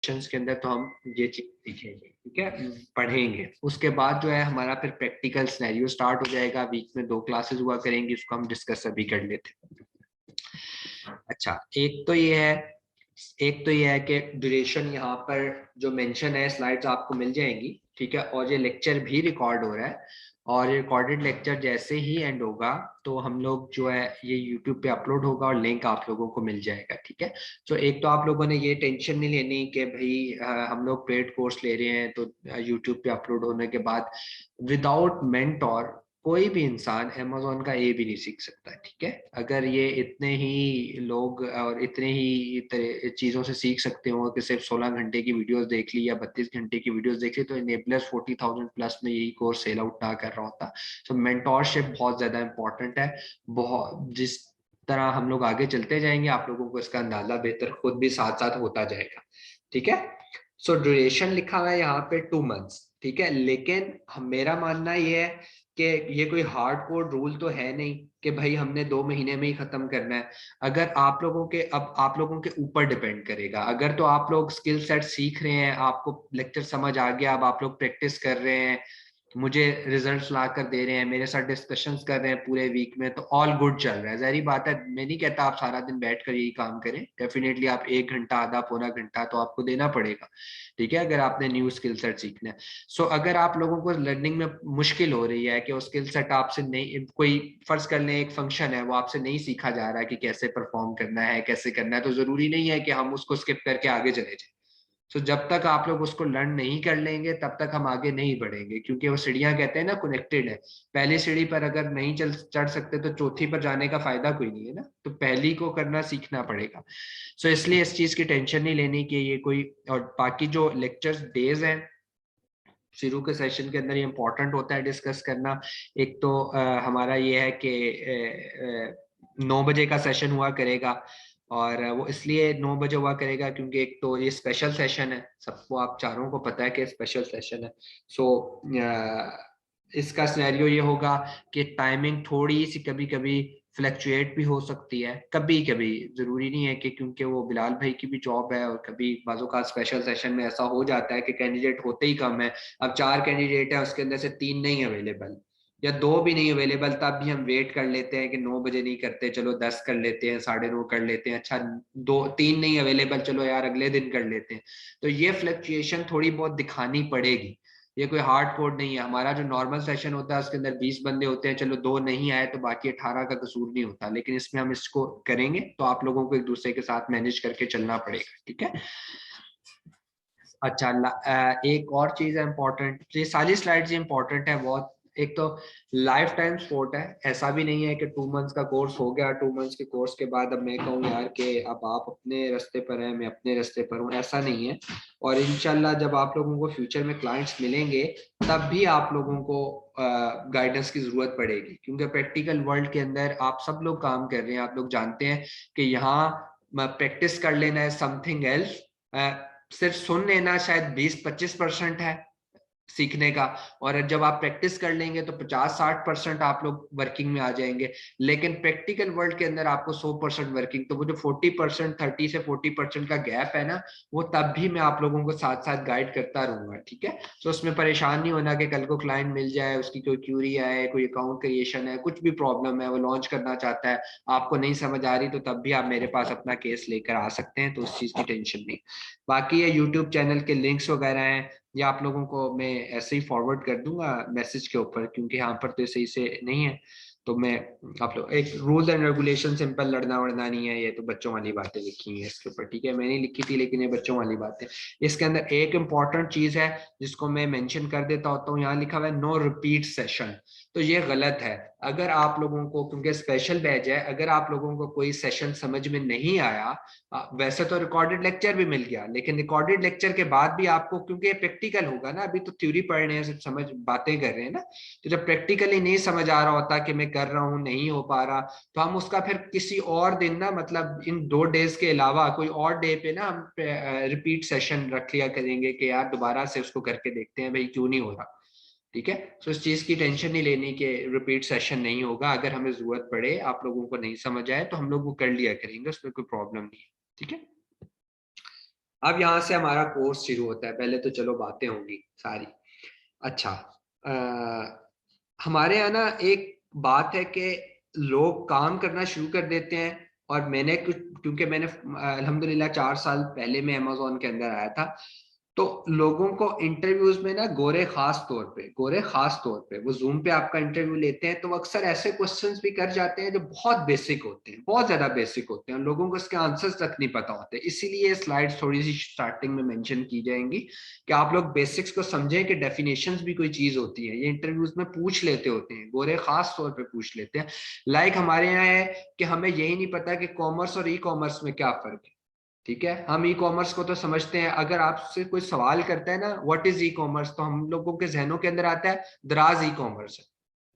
Questions के अंदर तो हम ये चीज सीखेंगे, ठीक है, पढ़ेंगे। उसके बाद जो है हमारा फिर प्रैक्टिकल सिनेरियो स्टार्ट हो जाएगा। वीक में 2 क्लासेस हुआ करेंगी, उसको हम डिस्कस अभी कर लेते हैं। अच्छा, एक तो ये है कि ड्यूरेशन यहाँ पर जो मेंशन है स्लाइड्स आपको मिल जाएंगी, ठीक है, और ये लेक्चर भी रिकॉर्ड हो रहा है, और रिकॉर्डेड लेक्चर जैसे ही एंड होगा तो हम लोग जो है ये यूट्यूब पे अपलोड होगा और लिंक आप लोगों को मिल जाएगा, ठीक है। तो एक तो आप लोगों ने ये टेंशन नहीं लेनी कि भाई हम लोग पेड कोर्स ले रहे हैं तो यूट्यूब पे अपलोड होने के बाद विदाउट मेंटोर कोई भी इंसान अमेजोन का ए भी नहीं सीख सकता, ठीक है। अगर ये इतने ही लोग और इतने ही चीजों से सीख सकते हो कि सिर्फ 16 घंटे की वीडियोस देख ली या 32 घंटे की वीडियोस देख ली, तो इनेबलर्स 40,000 प्लस में यही कोर्स सेल आउट ना कर रहा होता। तो मेंटोरशिप बहुत ज्यादा इंपॉर्टेंट है। बहुत जिस तरह हम लोग आगे चलते जाएंगे आप लोगों को इसका अंदाजा बेहतर खुद भी साथ साथ होता जाएगा, ठीक है। सो ड्यूरेशन लिखा हुआ है यहाँ पे 2 मंथ्स, ठीक है, लेकिन मेरा मानना ये है कि ये कोई हार्ड कोड रूल तो है नहीं कि भाई हमने 2 महीने में ही खत्म करना है। अगर आप लोगों के अब आप लोगों के ऊपर डिपेंड करेगा। अगर तो आप लोग स्किल सेट सीख रहे हैं, आपको लेक्चर समझ आ गया, अब आप लोग प्रैक्टिस कर रहे हैं, मुझे रिजल्ट्स ला कर दे रहे हैं, मेरे साथ डिस्कशंस कर रहे हैं पूरे वीक में, तो ऑल गुड चल रहा है। जहरी बात है, मैं नहीं कहता आप सारा दिन बैठ कर यही काम करें, डेफिनेटली आप 1 घंटा आधा पौना घंटा तो आपको देना पड़ेगा, ठीक है, अगर आपने न्यू स्किल सेट सीखना है। सो अगर आप लोगों को लर्निंग में मुश्किल हो रही है कि वो स्किल सेट आपसे नहीं, कोई फर्ज कर लें एक फंक्शन है वो आपसे नहीं सीखा जा रहा है कि कैसे परफॉर्म करना है कैसे करना है, तो जरूरी नहीं है कि हम उसको स्किप करके आगे चले जाए। सो जब तक आप लोग उसको लर्न नहीं कर लेंगे तब तक हम आगे नहीं बढ़ेंगे, क्योंकि वो सीढ़ियां कहते हैं ना कनेक्टेड है। पहली सीढ़ी पर अगर नहीं चढ़ सकते तो चौथी पर जाने का फायदा कोई नहीं है ना, तो पहली को करना सीखना पड़ेगा। सो इसलिए इस चीज की टेंशन नहीं लेनी कि ये कोई, और बाकी जो लेक्चर्स डेज हैं शुरू के सेशन के अंदर ये इंपॉर्टेंट होता है डिस्कस करना। एक तो हमारा ये है कि 9 बजे का सेशन हुआ करेगा, और वो इसलिए 9 बजे हुआ करेगा क्योंकि एक तो ये स्पेशल सेशन है, सबको आप चारों को पता है कि स्पेशल सेशन है। सो इसका सिनेरियो ये होगा कि टाइमिंग थोड़ी सी कभी कभी फ्लक्चुएट भी हो सकती है, कभी कभी, जरूरी नहीं है कि, क्योंकि वो बिलाल भाई की भी जॉब है और कभी बाजू का स्पेशल सेशन में ऐसा हो जाता है कि कैंडिडेट होते ही कम है। अब 4 कैंडिडेट है, उसके अंदर से 3 नहीं अवेलेबल या 2 भी नहीं अवेलेबल, तब भी हम वेट कर लेते हैं कि 9 बजे नहीं करते, चलो 10 कर लेते हैं, 9:30 कर लेते हैं, अच्छा 2 3 नहीं अवेलेबल, चलो यार अगले दिन कर लेते हैं। तो ये फ्लक्चुएशन थोड़ी बहुत दिखानी पड़ेगी। ये कोई हार्ड कोड नहीं है। हमारा जो नॉर्मल सेशन होता है उसके अंदर 20 बंदे होते हैं, चलो 2 नहीं आए तो बाकी 18 का कसूर नहीं होता, लेकिन इसमें हम इसको करेंगे तो आप लोगों को एक दूसरे के साथ मैनेज करके चलना पड़ेगा, ठीक है। अच्छा, एक और चीज है इम्पोर्टेंट, ये सारी स्लाइड्स इम्पोर्टेंट है बहुत। एक तो लाइफ टाइम स्पोर्ट है, ऐसा भी नहीं है कि 2 मंथ्स का कोर्स हो गया, 2 मंथ्स के कोर्स के बाद अब मैं कहूँ यार कि अब आप अपने रास्ते पर हैं मैं अपने रास्ते पर हूँ, ऐसा नहीं है। और इंशाल्लाह जब आप लोगों को फ्यूचर में क्लाइंट्स मिलेंगे तब भी आप लोगों को गाइडेंस की जरूरत पड़ेगी, क्योंकि प्रैक्टिकल वर्ल्ड के अंदर आप सब लोग काम कर रहे हैं, आप लोग जानते हैं कि यहाँ प्रैक्टिस कर लेना है समथिंग एल्स, सिर्फ सुन लेना शायद 20-25% है सीखने का, और जब आप प्रैक्टिस कर लेंगे तो 50-60% आप लोग वर्किंग में आ जाएंगे। लेकिन प्रैक्टिकल वर्ल्ड के अंदर आपको 100% वर्किंग, तो वो जो 40%, 30 से 40% का गैप है ना, वो तब भी मैं आप लोगों को साथ साथ गाइड करता रहूंगा, ठीक है। तो उसमें परेशान नहीं होना कि कल को क्लाइंट मिल जाए, उसकी कोई क्यूरी आए, कोई अकाउंट क्रिएशन है, कुछ भी प्रॉब्लम है, वो लॉन्च करना चाहता है, आपको नहीं समझ आ रही, तो तब भी आप मेरे पास अपना केस लेकर आ सकते हैं, तो उस चीज की टेंशन नहीं। बाकी ये यूट्यूब चैनल के लिंक्स वगैरह हैं, ये आप लोगों को मैं ऐसे ही फॉरवर्ड कर दूंगा मैसेज के ऊपर, क्योंकि यहाँ पर तो सही से नहीं है। तो मैं आप लोग एक रूल्स एंड रेगुलेशन, सिंपल लड़ना वड़ना नहीं है, ये तो बच्चों वाली बातें लिखी हैं इसके ऊपर, ठीक है, मैंने लिखी थी लेकिन ये बच्चों वाली बातें। इसके अंदर एक इंपॉर्टेंट चीज है जिसको मैं मेंशन कर देता होता हूँ, यहाँ लिखा हुआ है नो रिपीट सेशन। तो ये गलत है। अगर आप लोगों को, क्योंकि स्पेशल बैच है, अगर आप लोगों को कोई सेशन समझ में नहीं आया, वैसे तो रिकॉर्डेड लेक्चर भी मिल गया, लेकिन रिकॉर्डेड लेक्चर के बाद भी आपको, क्योंकि प्रैक्टिकल होगा ना, अभी तो थ्योरी पढ़ रहे हैं, सिर्फ समझ बातें कर रहे हैं ना, तो जब प्रैक्टिकली नहीं समझ आ रहा होता कि मैं कर रहा हूँ नहीं हो पा रहा, तो हम उसका फिर किसी और दिन ना, मतलब इन 2 डेज के अलावा कोई और डे पे ना हम रिपीट सेशन रख लिया करेंगे कि यार दोबारा से उसको करके देखते हैं भाई क्यों नहीं हो रहा, ठीक है। तो इस चीज की टेंशन नहीं लेनी कि रिपीट सेशन नहीं होगा, अगर हमें जरूरत पड़े, आप लोगों को नहीं समझ आए तो हम लोग वो कर लिया करेंगे, उसमें कोई प्रॉब्लम नहीं है, ठीक है। अब यहाँ से हमारा कोर्स शुरू होता है। पहले तो चलो बातें होंगी सारी। अच्छा, हमारे यहाँ ना एक बात है कि लोग काम करना शुरू कर देते हैं, और मैंने कुछ, क्योंकि मैंने अल्हम्दुलिल्लाह 4 साल पहले मैं अमेजोन के अंदर आया था, तो लोगों को इंटरव्यूज में ना गोरे खास तौर पे वो जूम पे आपका इंटरव्यू लेते हैं, तो वो अक्सर ऐसे क्वेश्चंस भी कर जाते हैं जो बहुत बेसिक होते हैं, बहुत ज्यादा बेसिक होते हैं, लोगों को इसके आंसर्स तक नहीं पता होते। इसीलिए स्लाइड्स थोड़ी सी स्टार्टिंग में मेंशन की जाएंगी कि आप लोग बेसिक्स को समझें कि डेफिनेशंस भी कोई चीज होती है। ये इंटरव्यूज में पूछ लेते होते हैं, गोरे खास तौर पे पूछ लेते हैं। लाइक हमारे यहाँ है कि हमें यही नहीं पता कि कॉमर्स और ई कॉमर्स में क्या फर्क है। ठीक है, हम ई कॉमर्स को तो समझते हैं, अगर आपसे कोई सवाल करता है ना व्हाट इज ई कॉमर्स, तो हम लोगों के जहनों के अंदर आता है दराज ई कॉमर्स है।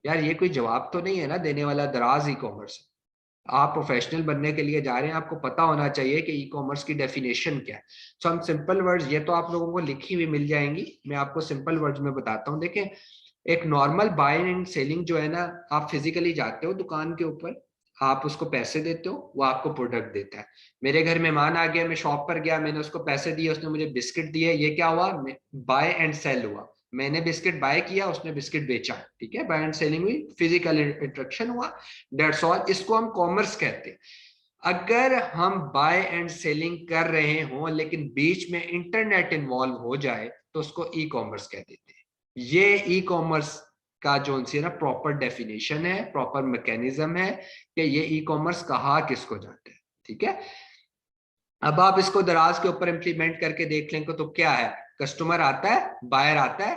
यार ये कोई जवाब तो नहीं है ना देने वाला, दराज ई कॉमर्स है। आप प्रोफेशनल बनने के लिए जा रहे हैं, आपको पता होना चाहिए कि ई कॉमर्स की डेफिनेशन क्या है। सो हम सिंपल वर्ड्स, ये तो आप लोगों को लिखी हुई मिल जाएंगी, मैं आपको सिंपल वर्ड्स में बताता हूँ। देखें, एक नॉर्मल बाइंग एंड सेलिंग जो है ना, आप फिजिकली जाते हो दुकान के ऊपर, आप उसको पैसे देते हो, वो आपको प्रोडक्ट देता है। मेरे घर मेहमान आ गया, मैं शॉप पर गया, मैंने उसको पैसे दिए, उसने मुझे बिस्किट दिए, ये क्या हुआ, बाय एंड सेल हुआ। मैंने बिस्किट बाय किया, उसने बिस्किट बेचा। ठीक है, बाय एंड सेलिंग हुई, फिजिकल इंटरेक्शन हुआ, दैट्स ऑल। इसको हम कॉमर्स कहते हैं। अगर हम बाय एंड सेलिंग कर रहे हों लेकिन बीच में इंटरनेट इन्वॉल्व हो जाए तो उसको ई कॉमर्स कह देते हैं। ये ई कॉमर्स का जो सी ना प्रॉपर डेफिनेशन है, प्रॉपर मैकेनिज्म है कि ये ई कॉमर्स कहा किसको जाता है। ठीक है, अब आप इसको दराज के ऊपर इंप्लीमेंट करके देख लेंगे तो क्या है, कस्टमर आता है, बायर आता है,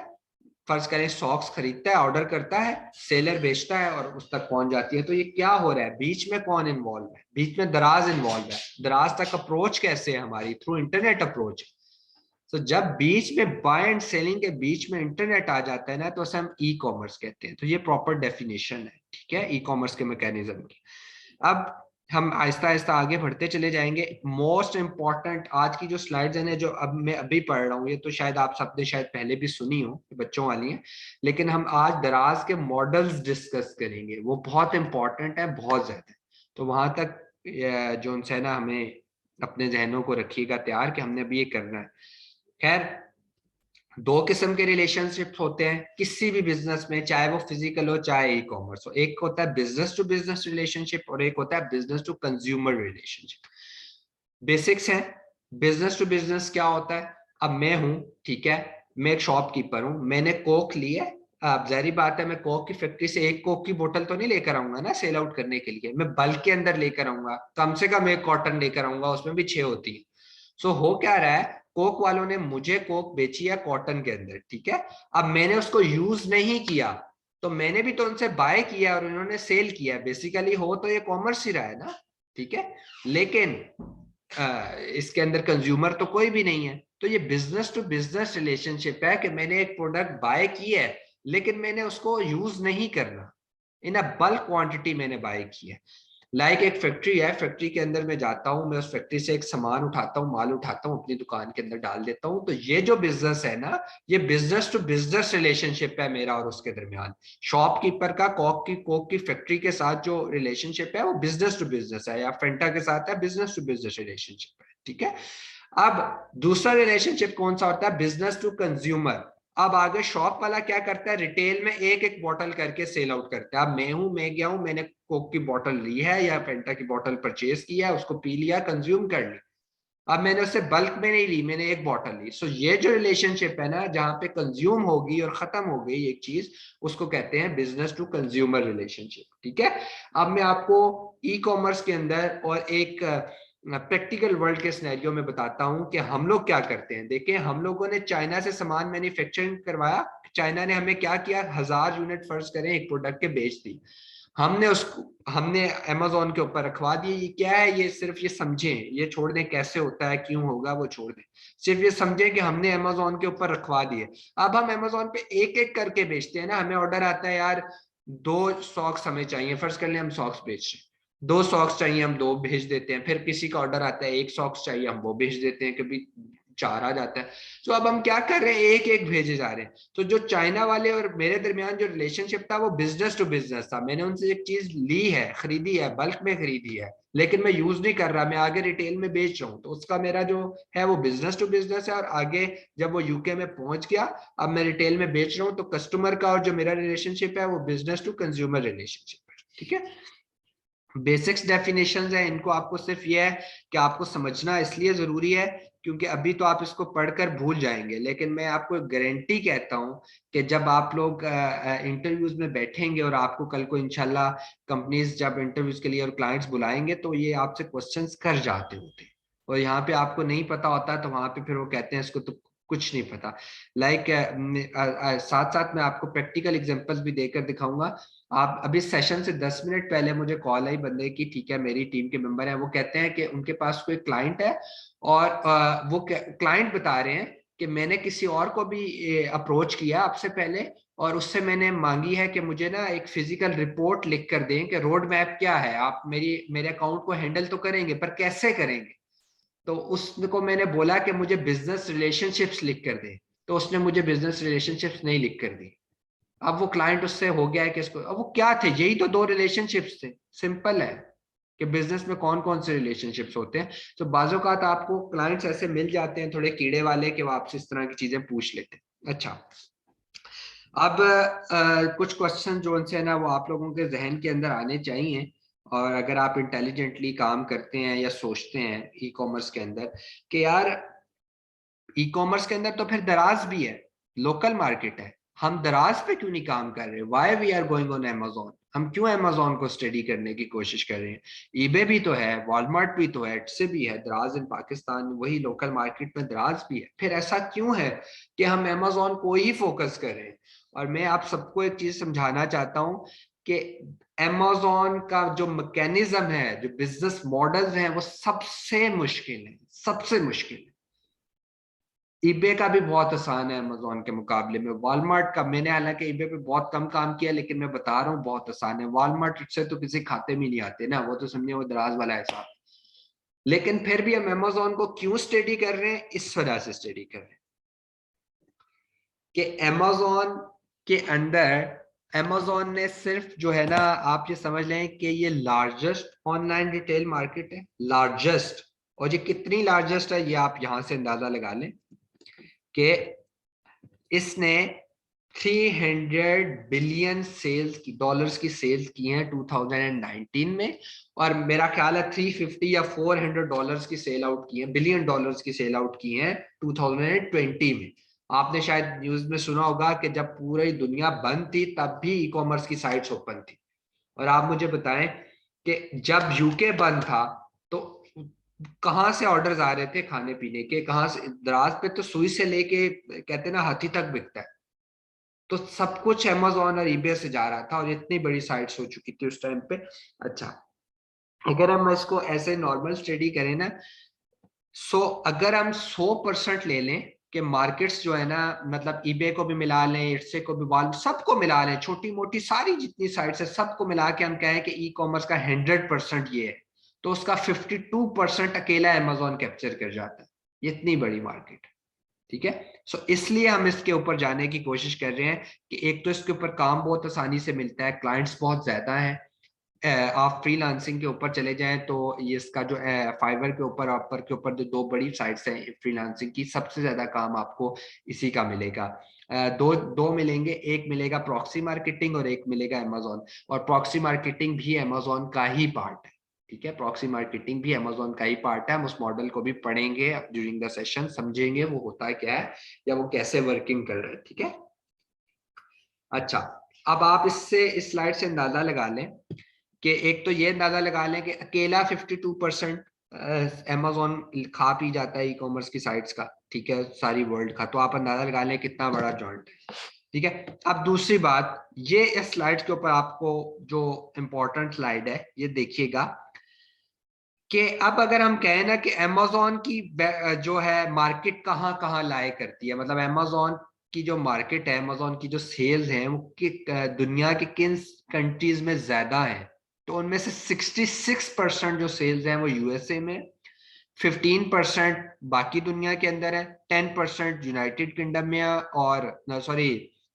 फर्ज करें सॉक्स खरीदता है, ऑर्डर करता है, सेलर बेचता है और उस तक पहुंच जाती है। तो ये क्या हो रहा है, बीच में कौन इन्वॉल्व है, बीच में दराज इन्वॉल्व है। दराज तक अप्रोच कैसे है हमारी, थ्रू इंटरनेट अप्रोच। तो जब बीच में बाय एंड सेलिंग के बीच में इंटरनेट आ जाता है ना, तो उसे हम ई कॉमर्स कहते हैं। तो ये प्रॉपर डेफिनेशन है, ठीक है, ई कॉमर्स के मैकेनिज्म की। अब हम आहिस्ता आहिस्ता आगे बढ़ते चले जाएंगे। मोस्ट इंपॉर्टेंट आज की जो स्लाइड्स हैं जो अब मैं अभी पढ़ रहा हूँ, ये तो शायद आप सबने शायद पहले भी सुनी हो, बच्चों वाली है, लेकिन हम आज दराज के मॉडल्स डिस्कस करेंगे। वो बहुत इंपॉर्टेंट है, बहुत ज्यादा। तो वहां तक जो है ना, हमें अपने जहनों को रखिएगा तैयार कि हमने अभी ये करना है। खैर, दो किस्म के रिलेशनशिप होते हैं किसी भी बिजनेस में, चाहे वो फिजिकल हो चाहे ई कॉमर्स हो। एक होता है बिजनेस टू बिजनेस रिलेशनशिप और एक होता है business to consumer relationship. Basics है। बिजनेस टू बिजनेस क्या होता है, अब मैं हूं, ठीक है, मैं एक शॉपकीपर हूं, मैंने कोक ली है। अब जारी बात है, मैं कोक की फैक्ट्री से एक कोक की बोतल तो नहीं लेकर आऊंगा ना सेल आउट करने के लिए, मैं बल्क के अंदर लेकर आऊंगा, कम से कम एक कॉटन लेकर आऊंगा, उसमें भी 6 होती है। सो हो क्या रहा है, कोक वालों ने मुझे कोक बेची है कॉटन के अंदर, ठीक है। अब मैंने उसको यूज नहीं किया, तो मैंने भी तो उनसे बाय किया और उन्होंने सेल किया, बेसिकली हो तो ये कॉमर्स ही रहा है ना। ठीक है, लेकिन इसके अंदर कंज्यूमर तो कोई भी नहीं है। तो ये बिजनेस टू बिजनेस रिलेशनशिप है कि मैंने एक प्रोडक्ट बाय की है लेकिन मैंने उसको यूज नहीं करना, इन अ बल्क क्वांटिटी मैंने बाय की है। लाइक एक फैक्ट्री है, फैक्ट्री के अंदर मैं जाता हूँ, मैं उस फैक्ट्री से एक सामान उठाता हूँ, माल उठाता हूँ, अपनी दुकान के अंदर डाल देता हूँ। तो ये जो बिजनेस है ना, ये बिजनेस टू बिजनेस रिलेशनशिप है मेरा और उसके दरमियान। शॉपकीपर का कोक की फैक्ट्री के साथ जो रिलेशनशिप है वो बिजनेस टू बिजनेस है, या फेंटा के साथ है बिजनेस टू बिजनेस रिलेशनशिप है। ठीक है, अब दूसरा रिलेशनशिप कौन सा होता है, बिजनेस टू कंज्यूमर। अब आगे शॉप वाला क्या करता है, रिटेल में एक एक बॉटल करके सेल आउट करता है। अब मैं गया हूं, मैंने कोक की बॉटल ली है या फेंटा की बॉटल परचेज किया, उसको पी लिया, कंज्यूम कर ली। अब मैंने उससे बल्क में नहीं ली, मैंने एक बॉटल ली। सो ये जो रिलेशनशिप है ना, जहां पे कंज्यूम होगी और खत्म हो गई एक चीज, उसको कहते हैं बिजनेस टू कंज्यूमर रिलेशनशिप। ठीक है, अब मैं आपको ई कॉमर्स के अंदर और एक प्रैक्टिकल वर्ल्ड के सिनेरियो में बताता हूं कि हम लोग क्या करते हैं। देखिए, हम लोगों ने चाइना से सामान मैन्युफैक्चरिंग करवाया, चाइना ने हमें क्या किया, 1000 यूनिट फर्ज करें एक प्रोडक्ट के बेच दी, हमने अमेजोन के ऊपर रखवा दिए। ये क्या है, ये सिर्फ ये समझें, ये छोड़ दें कैसे होता है क्यों होगा वो छोड़ दें, सिर्फ ये समझें कि हमने अमेजोन के ऊपर रखवा दिए। अब हम अमेजोन पे एक एक करके बेचते हैं ना, हमें ऑर्डर आता है यार 2 सॉक्स हमें चाहिए, फर्ज कर ले हम सॉक्स बेच रहे हैं, 2 सॉक्स चाहिए, हम 2 भेज देते हैं। फिर किसी का ऑर्डर आता है 1 सॉक्स चाहिए, हम वो भेज देते हैं। कभी 4 आ जाता है। तो अब हम क्या कर रहे हैं, एक एक भेजे जा रहे हैं। तो जो चाइना वाले और मेरे दरमियान जो रिलेशनशिप था वो बिजनेस टू बिजनेस था। मैंने उनसे एक चीज ली है, खरीदी है, बल्क में खरीदी है, लेकिन मैं यूज नहीं कर रहा, मैं आगे रिटेल में बेच रहा हूँ, तो उसका मेरा जो है वो बिजनेस टू बिजनेस है। और आगे जब वो यूके में पहुंच गया, अब मैं रिटेल में बेच रहा हूँ, तो कस्टमर का और जो मेरा रिलेशनशिप है वो बिजनेस टू कंज्यूमर रिलेशनशिप है। ठीक है, बेसिक्स डेफिनेशंस है, इनको आपको सिर्फ ये है कि आपको समझना इसलिए जरूरी है क्योंकि अभी तो आप इसको पढ़कर भूल जाएंगे, लेकिन मैं आपको एक गारंटी कहता हूं कि जब आप लोग इंटरव्यूज में बैठेंगे और आपको कल को इंशाल्लाह कंपनीज जब इंटरव्यूज के लिए और क्लाइंट्स बुलाएंगे तो ये आपसे क्वेश्चंस कर जाते होते हैं, और यहाँ पे आपको नहीं पता होता तो वहां पे फिर वो कहते हैं इसको तो कुछ नहीं पता। लाइक साथ साथ मैं आपको प्रैक्टिकल एग्जांपल्स भी देकर दिखाऊंगा। आप अभी सेशन से 10 मिनट पहले मुझे कॉल आई बंदे की, ठीक है, मेरी टीम के मेंबर है, वो कहते हैं कि उनके पास कोई क्लाइंट है और वो क्लाइंट बता रहे हैं कि मैंने किसी और को भी अप्रोच किया आपसे पहले, और उससे मैंने मांगी है कि मुझे ना एक फिजिकल रिपोर्ट लिख कर दें कि रोड मैप क्या है, आप मेरे अकाउंट को हैंडल तो करेंगे पर कैसे करेंगे। तो उसको मैंने बोला कि मुझे बिजनेस रिलेशनशिप्स लिख कर दे, तो उसने मुझे बिजनेस रिलेशनशिप्स नहीं लिख कर दी। अब वो क्लाइंट उससे हो गया है कि इसको, अब वो क्या थे, यही तो 2 रिलेशनशिप्स थे, सिंपल है कि बिजनेस में कौन कौन से रिलेशनशिप्स होते हैं। तो बाजू का आपको क्लाइंट्स ऐसे मिल जाते हैं थोड़े कीड़े वाले कि वो आपसे इस तरह की चीजें पूछ लेते हैं। अच्छा, अब कुछ क्वेश्चन जो उनसे है ना वो आप लोगों के जहन के अंदर आने चाहिए, और अगर आप इंटेलिजेंटली काम करते हैं या सोचते हैं ई कॉमर्स के अंदर कि यार ई कॉमर्स के अंदर तो फिर दराज भी है, लोकल मार्केट है, हम दराज पे क्यों नहीं काम कर रहे, why we are going on Amazon, हम क्यों अमेजोन को स्टडी करने की कोशिश कर रहे हैं। ईबे भी तो है, वॉलमार्ट भी तो है, एटसे भी है, दराज इन पाकिस्तान वही लोकल मार्केट में दराज भी है, फिर ऐसा क्यों है कि हम अमेजोन को ही फोकस कर रहे हैं। और मैं आप सबको एक चीज समझाना चाहता हूं कि अमेजोन का जो मैकेनिज्म है, जो बिजनेस मॉडल है, वो सबसे मुश्किल है, सबसे मुश्किल है। ईबे का भी बहुत आसान है अमेजोन के मुकाबले में, वॉलमार्ट का मैंने हालांकि ईबे पे बहुत कम काम किया, लेकिन मैं बता रहा हूँ बहुत आसान है। वॉलमार्ट से तो किसी खाते में नहीं आते ना, वो तो समझे वो दराज वाला हिसाब। लेकिन फिर भी हम अमेजोन को क्यों स्टडी कर रहे हैं, इस वजह से स्टडी कर रहे हैं कि अमेजोन के अंदर, अमेजोन ने सिर्फ जो है ना, आप ये समझ लें कि ये लार्जेस्ट ऑनलाइन रिटेल मार्केट है, लार्जेस्ट। और ये कितनी लार्जेस्ट है ये आप यहां से अंदाजा लगा लें कि इसने 300 बिलियन सेल्स की, डॉलर्स की सेल्स की हैं 2019 में, और मेरा ख्याल है 350 या 400 डॉलर्स की सेल आउट की है, बिलियन डॉलर्स की सेल आउट की हैं 2020 में। आपने शायद न्यूज में सुना होगा कि जब पूरी दुनिया बंद थी तब भी ई कॉमर्स की साइट्स ओपन थी। और आप मुझे बताएं कि जब यूके बंद था तो कहाँ से ऑर्डर्स आ रहे थे खाने पीने के, कहाँ से, दराज पे तो सुई से लेके कहते ना हाथी तक बिकता है, तो सब कुछ अमेजोन और ईबे से जा रहा था, और इतनी बड़ी साइट्स हो चुकी थी उस टाइम पे। अच्छा, अगर हम इसको ऐसे नॉर्मल स्टडी करें ना, अगर हम 100% ले लें कि मार्केट्स जो है ना, मतलब ईबे को भी मिला लें, इट्से को भी, वाल सबको मिला लें, छोटी मोटी सारी जितनी साइट्स है सबको मिला के हम कहें कि ई कॉमर्स का 100% ये है, तो उसका 52% अकेला अमेजोन कैप्चर कर जाता है। ये इतनी बड़ी मार्केट है। ठीक है, इसलिए हम इसके ऊपर जाने की कोशिश कर रहे हैं कि एक तो इसके ऊपर काम बहुत आसानी से मिलता है, क्लाइंट्स बहुत ज्यादा हैं। आप फ्रीलांसिंग के ऊपर चले जाएं तो ये इसका जो फाइवर के ऊपर, ऑपर के ऊपर जो 2 बड़ी साइट्स हैं फ्रीलांसिंग की, सबसे ज्यादा काम आपको इसी का मिलेगा। दो दो मिलेंगे, एक मिलेगा प्रॉक्सी मार्केटिंग और एक मिलेगा अमेजोन, और प्रॉक्सी मार्केटिंग भी अमेजोन का ही पार्ट है। ठीक है, प्रॉक्सी मार्केटिंग भी अमेजोन का ही पार्ट है, हम उस मॉडल को भी पढ़ेंगे ड्यूरिंग द सेशन, समझेंगे वो होता है क्या है या वो कैसे वर्किंग कर रहा है। ठीक है, अच्छा, अब आप इससे, इस स्लाइड से अंदाजा लगा लें कि एक तो ये अंदाजा लगा लें कि अकेला 52% अमेजोन खा पी जाता है ई कॉमर्स की साइट्स का, ठीक है, सारी वर्ल्ड का, तो आप अंदाजा लगा लें कितना बड़ा जॉइंट है। ठीक है, अब दूसरी बात, ये इस स्लाइड के ऊपर आपको जो इंपॉर्टेंट स्लाइड है ये देखिएगा कि अब अगर हम कहें ना कि अमेजोन की जो है मार्केट कहाँ कहाँ लाए करती है, मतलब अमेजोन की जो मार्केट है, अमेजोन की जो सेल्स हैं वो दुनिया के किन कंट्रीज में ज्यादा है, तो उनमें से 66% जो सेल्स हैं वो यूएसए में, 15% बाकी दुनिया के अंदर है, 10% यूनाइटेड किंगडम में है, और सॉरी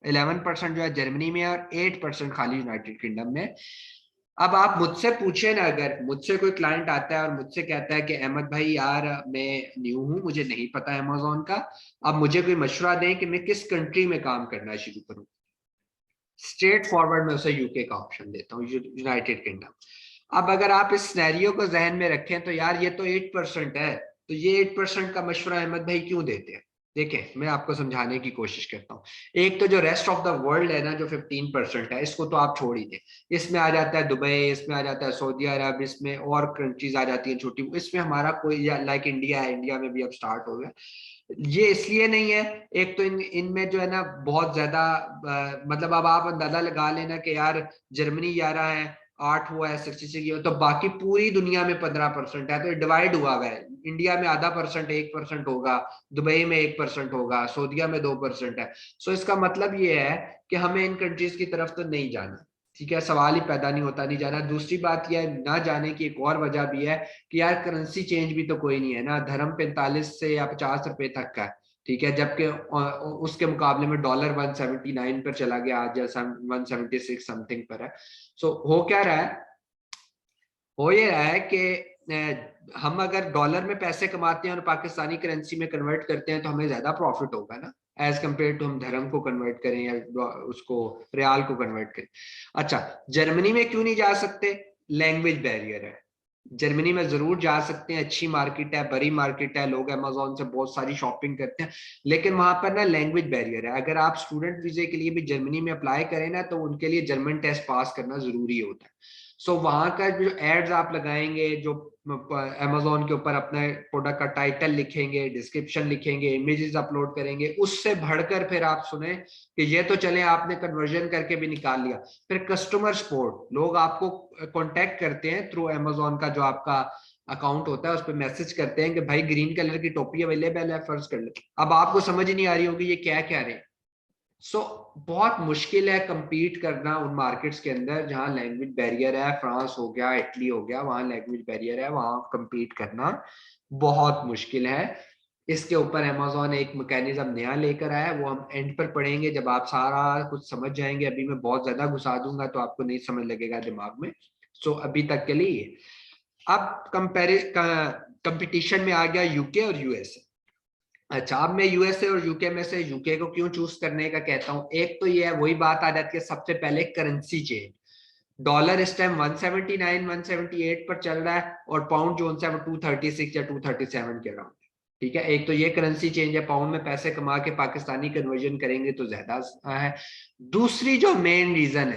11% जो है जर्मनी में है, और 8% खाली यूनाइटेड किंगडम में। अब आप मुझसे पूछे ना, अगर मुझसे कोई क्लाइंट आता है और मुझसे कहता है कि अहमद भाई यार मैं न्यू हूं, मुझे नहीं पता अमेजोन का, अब मुझे कोई मशवरा दें कि मैं किस कंट्री में काम करना शुरू करूं, स्ट्रेट फॉरवर्ड में उसे यूके का ऑप्शन देता हूँ, यूनाइटेड किंगडम। अब अगर आप इस सिनेरियो को जहन में रखें तो यार ये तो 8% है, तो ये 8% का मशवरा अहमद भाई क्यों देते हैं? देखें मैं आपको समझाने की कोशिश करता हूँ। एक तो जो रेस्ट ऑफ द वर्ल्ड है ना, जो 15% है, इसको तो आप छोड़ ही दें। इसमें आ जाता है दुबई, इसमें आ जाता है सऊदी अरब, इसमें और कंट्रीज आ जाती हैं छोटी, इसमें हमारा कोई, लाइक इंडिया है, इंडिया में भी अब स्टार्ट हो गया। ये इसलिए नहीं है, एक तो इनमें जो है ना बहुत ज्यादा मतलब अब आप अंदाजा लगा लेना कि यार जर्मनी 11 है, 8 हुआ है, 66, तो बाकी पूरी दुनिया में 15% है, तो डिवाइड हुआ है। इंडिया में आधा परसेंट, 1% होगा, दुबई में 1% होगा, सऊदीया में 2% है। सो इसका मतलब ये है कि हमें इन कंट्रीज की तरफ तो नहीं जाना। ठीक है, सवाल ही पैदा नहीं होता नहीं जाना। दूसरी बात यह ना जाने की एक और वजह भी है कि यार करेंसी चेंज भी तो कोई नहीं है ना, धर्म 45 से या 50 रुपए तक का है। ठीक है, जबकि उसके मुकाबले में डॉलर 179 पर चला गया, आज जैसा 176 समथिंग पर है। सो हो क्या रहा है, हो ये रहा है कि हम अगर डॉलर में पैसे कमाते हैं और पाकिस्तानी करेंसी में कन्वर्ट करते हैं तो हमें ज्यादा प्रॉफिट होगा ना, एज कम्पेयर टू हम धर्म को कन्वर्ट करें या उसको रियाल को कन्वर्ट करें। अच्छा, जर्मनी में क्यों नहीं जा सकते? लैंग्वेज बैरियर है। जर्मनी में जरूर जा सकते हैं, अच्छी मार्केट है, बड़ी मार्केट है, लोग अमेजोन से बहुत सारी शॉपिंग करते हैं, लेकिन वहां पर ना लैंग्वेज बैरियर है। अगर आप स्टूडेंट वीजे के लिए भी जर्मनी में अप्लाई करें ना, तो उनके लिए जर्मन टेस्ट पास करना जरूरी होता है। सो वहां का जो एड्स आप लगाएंगे, जो अमेजोन के ऊपर अपने प्रोडक्ट का टाइटल लिखेंगे, डिस्क्रिप्शन लिखेंगे, इमेजेस अपलोड करेंगे, उससे बढ़कर फिर आप सुने कि ये तो चले आपने कन्वर्जन करके भी निकाल लिया, फिर कस्टमर सपोर्ट, लोग आपको कांटेक्ट करते हैं थ्रू अमेजोन का जो आपका अकाउंट होता है, उस पर मैसेज करते हैं कि भाई ग्रीन कलर की टोपी अवेलेबल है, फर्ज कर ले। अब आपको समझ ही नहीं आ रही होगी ये क्या कह रहे हैं। सो बहुत मुश्किल है compete करना उन मार्केट्स के अंदर जहां लैंग्वेज बैरियर है। फ्रांस हो गया, इटली हो गया, वहां लैंग्वेज बैरियर है, वहां compete करना बहुत मुश्किल है। इसके ऊपर अमेजोन एक मैकेनिज्म नया लेकर आया है, वो हम एंड पर पढ़ेंगे जब आप सारा कुछ समझ जाएंगे। अभी मैं बहुत ज्यादा घुसा दूंगा तो आपको नहीं समझ लगेगा दिमाग में। सो अभी तक के लिए अब कंपटीशन में आ गया यूके और यूएसए। अच्छा, अब मैं यूएसए और यूके में से यूके को क्यों चूज करने का कहता हूँ, एक तो ये है, वही बात आ जाती है सबसे पहले, करेंसी चेंज। डॉलर इस टाइम 179 178 पर चल रहा है, और पाउंड जो है वो 236 या 237 के अराउंड। ठीक है, एक तो ये करेंसी चेंज है, पाउंड में पैसे कमा के पाकिस्तानी कन्वर्जन करेंगे तो ज्यादा है। दूसरी जो मेन रीजन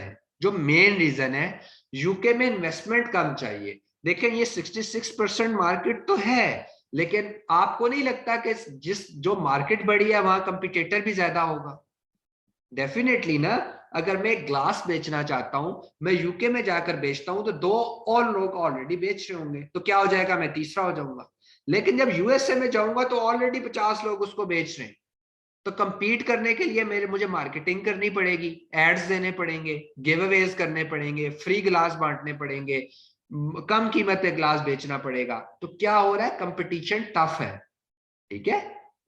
है, यूके में इन्वेस्टमेंट कम चाहिए। देखें ये 66% मार्केट तो है, लेकिन आपको नहीं लगता कि जिस जो मार्केट बड़ी है वहां कंपटीटर भी ज्यादा होगा? डेफिनेटली ना। अगर मैं ग्लास बेचना चाहता हूं, मैं यूके में जाकर बेचता हूं, तो 2 और लोग ऑलरेडी बेच रहे होंगे, तो क्या हो जाएगा, मैं तीसरा हो जाऊंगा। लेकिन जब यूएसए में जाऊंगा तो ऑलरेडी 50 लोग उसको बेच रहे हैं। तो compete करने के लिए मुझे मार्केटिंग करनी पड़ेगी, एड्स देने पड़ेंगे, गिव अवेज करने पड़ेंगे, फ्री ग्लास बांटने पड़ेंगे, कम कीमत पे ग्लास बेचना पड़ेगा। तो क्या हो रहा है, कंपटीशन टफ है। ठीक है,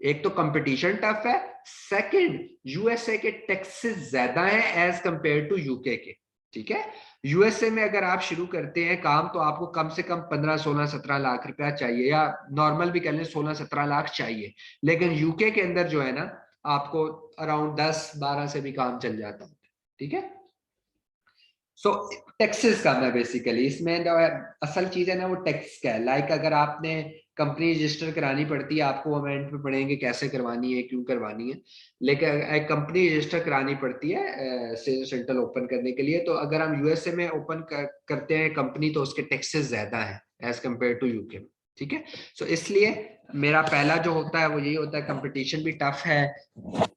एक तो कंपटीशन टफ है, सेकंड यूएसए के टैक्सेस ज्यादा हैं एज कंपेयर टू यूके के। ठीक है, यूएसए में अगर आप शुरू करते हैं काम तो आपको कम से कम 15 16 17 लाख रुपया चाहिए, या नॉर्मल भी कर लें 16 17 लाख चाहिए। लेकिन यूके के अंदर जो है ना, आपको अराउंड 10 12 से भी काम चल जाता है। ठीक है, सो टैक्सेस कम है बेसिकली इसमें, जो है असल चीज है ना वो टैक्स का है। लाइक अगर आपने कंपनी रजिस्टर करानी पड़ती है, आपको हम एंड पे पढ़ेंगे कैसे करवानी है, क्यों करवानी है। लेकिन एक कंपनी रजिस्टर करानी पड़ती है सेल्स सेंटर ओपन करने के लिए, तो अगर हम यूएसए में ओपन करते हैं कंपनी तो उसके टैक्सेस ज्यादा है एज कम्पेयर टू यूके में। ठीक है, सो इसलिए मेरा पहला जो होता है वो यही होता है, कंपटीशन भी टफ है,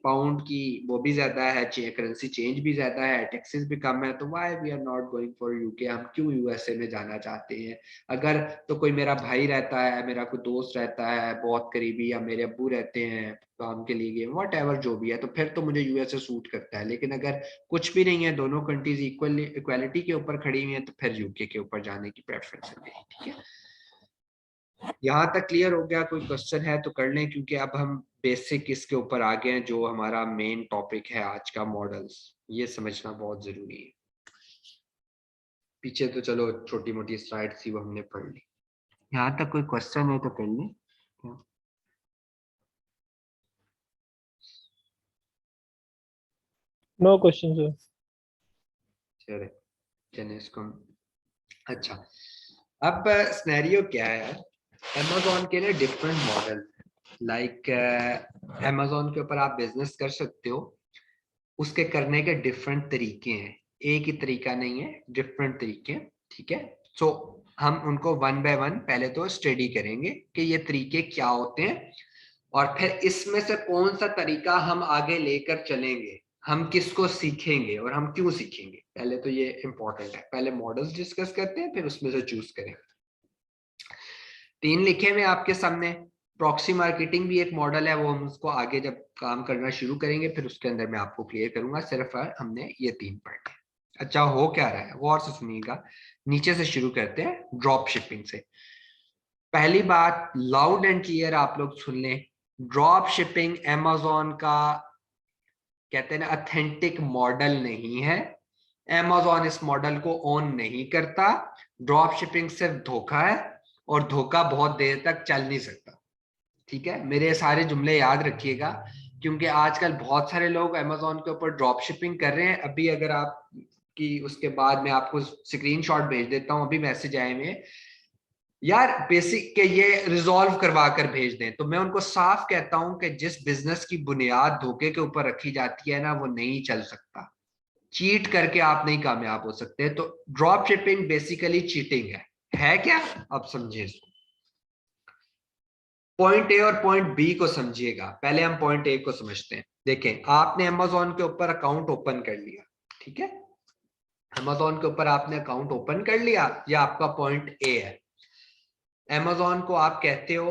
पाउंड की वो भी ज्यादा है, करेंसी चेंज भी ज्यादा है, टैक्सेस भी कम है, तो why we are not going for UK, हम क्यों यूएसए में जाना चाहते हैं? अगर तो कोई मेरा भाई रहता है, मेरा कोई दोस्त रहता है बहुत करीबी, या मेरे अब्बू रहते हैं काम के लिए, वट एवर जो भी है, तो फिर तो मुझे यूएसए सूट करता है। लेकिन अगर कुछ भी नहीं है, दोनों कंट्रीज इक्वलिटी के ऊपर खड़ी हुई है, तो फिर यूके के ऊपर जाने की प्रेफरेंस है मेरी। ठीक है, यहाँ तक क्लियर हो गया? कोई क्वेश्चन है तो कर लें, क्योंकि अब हम बेसिक इसके ऊपर आ गए हैं, जो हमारा मेन टॉपिक है आज का, मॉडल्स। ये समझना बहुत जरूरी है। पीछे तो चलो छोटी मोटी स्लाइड थी वो हमने पढ़ ली। यहाँ तक कोई क्वेश्चन है तो कर लें। No question sir. चले चले इसको। अच्छा, अब स्नैरियो क्या है यार? अमेजोन के लिए डिफरेंट मॉडल, लाइक अमेजोन के ऊपर आप बिजनेस कर सकते हो, उसके करने के डिफरेंट तरीके हैं, एक ही तरीका नहीं है, डिफरेंट तरीके हैं। ठीक है, सो हम उनको वन बाय वन पहले तो स्टडी करेंगे कि ये तरीके क्या होते हैं, और फिर इसमें से कौन सा तरीका हम आगे लेकर चलेंगे, हम किसको सीखेंगे और हम क्यों सीखेंगे। पहले तो ये इंपॉर्टेंट है, पहले मॉडल्स डिस्कस करते हैं, फिर उसमें से चूज करें। 3 लिखे हुए आपके सामने। प्रॉक्सी मार्केटिंग भी एक मॉडल है, वो हम उसको आगे जब काम करना शुरू करेंगे फिर उसके अंदर मैं आपको क्लियर करूंगा। सिर्फ हमने ये 3 पढ़े। अच्छा, हो क्या रहा है वो और से सुनिएगा। नीचे से शुरू करते हैं, ड्रॉप शिपिंग से। पहली बात लाउड एंड क्लियर आप लोग सुन लें, ड्रॉप शिपिंग अमेजोन का कहते हैं ना अथेंटिक मॉडल नहीं है। अमेजोन इस मॉडल को ओन नहीं करता। ड्रॉप शिपिंग सिर्फ धोखा है, और धोखा बहुत देर तक चल नहीं सकता। ठीक है, मेरे सारे जुमले याद रखिएगा, क्योंकि आजकल बहुत सारे लोग अमेजोन के ऊपर ड्रॉप शिपिंग कर रहे हैं। अभी अगर आप की उसके बाद मैं आपको स्क्रीनशॉट भेज देता हूं, अभी मैसेज आए हुए यार, बेसिक के ये रिजॉल्व करवा कर भेज दें। तो मैं उनको साफ कहता हूं कि जिस बिजनेस की बुनियाद धोखे के ऊपर रखी जाती है ना, वो नहीं चल सकता। चीट करके आप नहीं कामयाब हो सकते। तो ड्रॉप शिपिंग बेसिकली चीटिंग है क्या? अब समझिए इसको। पॉइंट ए और पॉइंट बी को समझिएगा। पहले हम पॉइंट ए को समझते हैं। देखें, आपने अमेजोन के ऊपर अकाउंट ओपन कर लिया, ठीक है, अमेजोन के ऊपर आपने अकाउंट ओपन कर लिया, यह आपका पॉइंट ए है। अमेजोन को आप कहते हो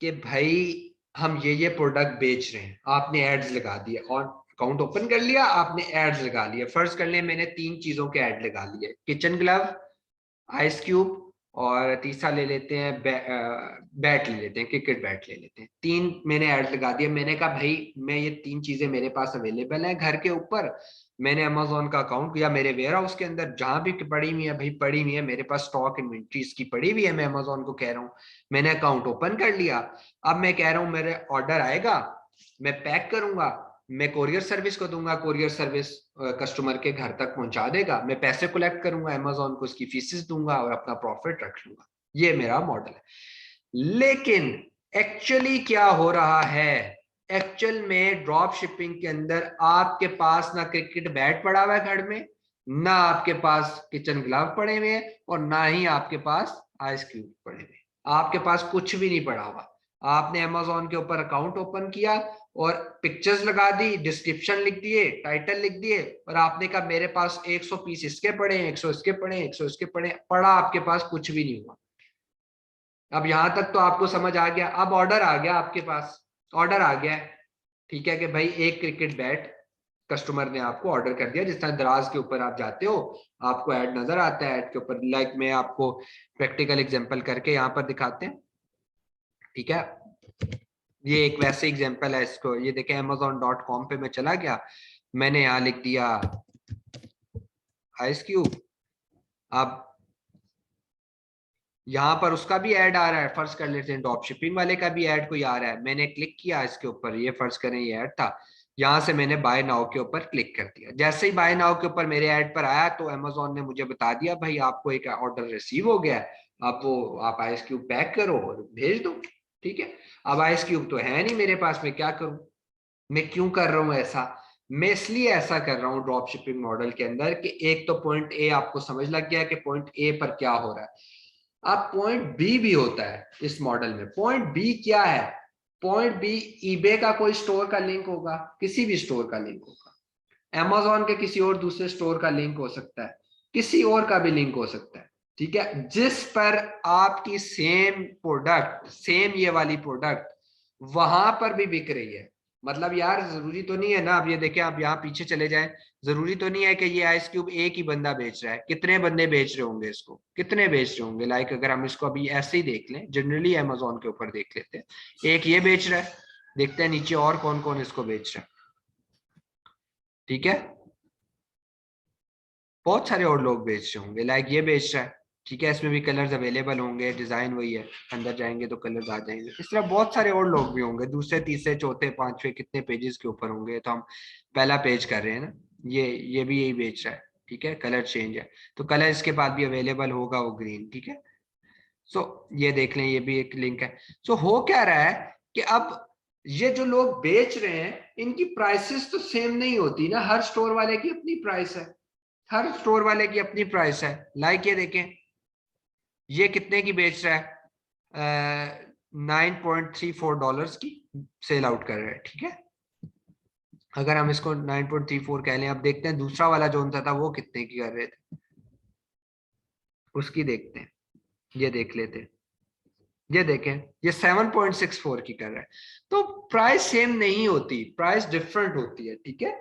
कि भाई हम ये प्रोडक्ट बेच रहे हैं, आपने एड्स लगा दिए, और अकाउंट ओपन कर लिया, आपने एड्स लगा लिए। फर्ज कर ले मैंने 3 चीजों के एड लगा लिए, किचन ग्लव, आइस क्यूब, और तीसरा ले लेते हैं बैट ले लेते हैं, क्रिकेट बैट ले लेते हैं। 3 मैंने ऐड लगा दिया। मैंने कहा भाई मैं ये 3 चीजें मेरे पास अवेलेबल है घर के ऊपर, मैंने अमेजोन का अकाउंट या मेरे वेयर हाउस के अंदर जहां भी पड़ी हुई है भाई, पड़ी हुई है मेरे पास, स्टॉक इन्वेंट्री इसकी पड़ी हुई है, मैं अमेजोन को कह रहा हूँ मैंने अकाउंट ओपन कर लिया। अब मैं कह रहा हूँ मेरे ऑर्डर आएगा, मैं पैक करूंगा, मैं कोरियर सर्विस को दूंगा, कोरियर सर्विस कस्टमर के घर तक पहुंचा देगा, मैं पैसे कलेक्ट करूंगा, अमेजोन को उसकी फीसेस दूंगा और अपना प्रॉफिट रख लूंगा। ये मेरा मॉडल है। लेकिन एक्चुअली क्या हो रहा है? एक्चुअल में ड्रॉप शिपिंग के अंदर आपके पास ना क्रिकेट बैट पड़ा हुआ है घर में, ना आपके पास किचन ग्लव पड़े हुए हैं, और ना ही आपके पास आइस क्यूब पड़े हुए। आपके पास कुछ भी नहीं पड़ा हुआ। आपने अमेजोन के ऊपर अकाउंट ओपन किया और पिक्चर्स लगा दी, डिस्क्रिप्शन लिख दिए, टाइटल लिख दिए, और आपने कहा मेरे पास 100 पीस इसके पड़े हैं, 100 इसके पड़े हैं, 100 इसके पड़े हैं, पड़ा आपके पास कुछ भी नहीं हुआ। अब यहां तक तो आपको समझ आ गया। अब ऑर्डर आ गया आपके पास, ऑर्डर आ गया है, ठीक है, कि भाई एक क्रिकेट बैट कस्टमर ने आपको ऑर्डर कर दिया। जिस तरह दराज के ऊपर आप जाते हो, आपको ऐड नजर आता है, ऐड के ऊपर लाइक मैं आपको प्रैक्टिकल एग्जांपल करके यहाँ पर दिखाते हैं, ठीक है। ये एक वैसे एग्जांपल है, इसको ये देखें, amazon.com पे मैं चला गया, मैंने यहाँ लिख दिया आइस क्यूब। अब यहाँ पर उसका भी ऐड आ रहा है, फर्ज कर लेते हैं ड्रॉप शिपिंग वाले का भी ऐड कोई आ रहा है, मैंने क्लिक किया इसके ऊपर, ये फर्ज करें ये ऐड था, यहाँ से मैंने बाय नाउ के ऊपर क्लिक कर दिया। जैसे ही बाय नाउ के ऊपर मेरे ऐड पर आया तो अमेजोन ने मुझे बता दिया भाई आपको एक ऑर्डर रिसीव हो गया है, आप आइस क्यूब पैक करो और भेज दो। ठीक है, अब आइस क्यूब तो है नहीं मेरे पास, मैं क्या करूं? मैं क्यों कर रहा हूं ऐसा? मैं इसलिए ऐसा कर रहा हूं ड्रॉप शिपिंग मॉडल के अंदर कि एक तो पॉइंट ए आपको समझ लग गया कि पॉइंट ए पर क्या हो रहा है। अब पॉइंट बी भी होता है इस मॉडल में। पॉइंट बी क्या है? पॉइंट बी ईबे का कोई स्टोर का लिंक होगा, किसी भी स्टोर का लिंक होगा, अमेजोन के किसी और दूसरे स्टोर का लिंक हो सकता है, किसी और का भी लिंक हो सकता है, ठीक है, जिस पर आपकी सेम प्रोडक्ट, सेम ये वाली प्रोडक्ट वहां पर भी बिक रही है। मतलब यार जरूरी तो नहीं है ना, अब ये देखें, आप यहाँ पीछे चले जाएं, जरूरी तो नहीं है कि ये आइस क्यूब एक ही बंदा बेच रहा है, कितने बंदे बेच रहे होंगे इसको, कितने बेच रहे होंगे। लाइक अगर हम इसको अभी ऐसे ही देख लें, जनरली अमेजोन के ऊपर देख लेते हैं, एक ये बेच रहा है, देखते हैं नीचे और कौन कौन इसको बेच रहा है। ठीक है, बहुत सारे और लोग बेच रहे होंगे, लाइक ये बेच रहा है, ठीक है, इसमें भी कलर्स अवेलेबल होंगे, डिजाइन वही है, अंदर जाएंगे तो कलर्स आ जाएंगे। इस तरह बहुत सारे और लोग भी होंगे, दूसरे तीसरे चौथे पांचवे कितने पेजेस के ऊपर होंगे, तो हम पहला पेज कर रहे हैं ना, ये भी यही बेच रहा है, ठीक है, कलर चेंज है, तो कलर इसके बाद भी अवेलेबल होगा वो ग्रीन, ठीक है। सो ये देख लें, ये भी एक लिंक है। सो हो क्या रहा है कि अब ये जो लोग बेच रहे हैं इनकी प्राइसेस तो सेम नहीं होती ना, हर स्टोर वाले की अपनी प्राइस है, हर स्टोर वाले की अपनी प्राइस है। लाइक ये देखें, ये कितने की बेच रहा है, $9.34 की सेल आउट कर रहा है, ठीक है। अगर हम इसको 9.34 कह लें, अब देखते हैं दूसरा वाला जो था वो कितने की कर रहे थे, उसकी देखते हैं, ये देख लेते हैं, ये देखें, ये 7.64 की कर रहा है। तो प्राइस सेम नहीं होती, प्राइस डिफरेंट होती है, ठीक है।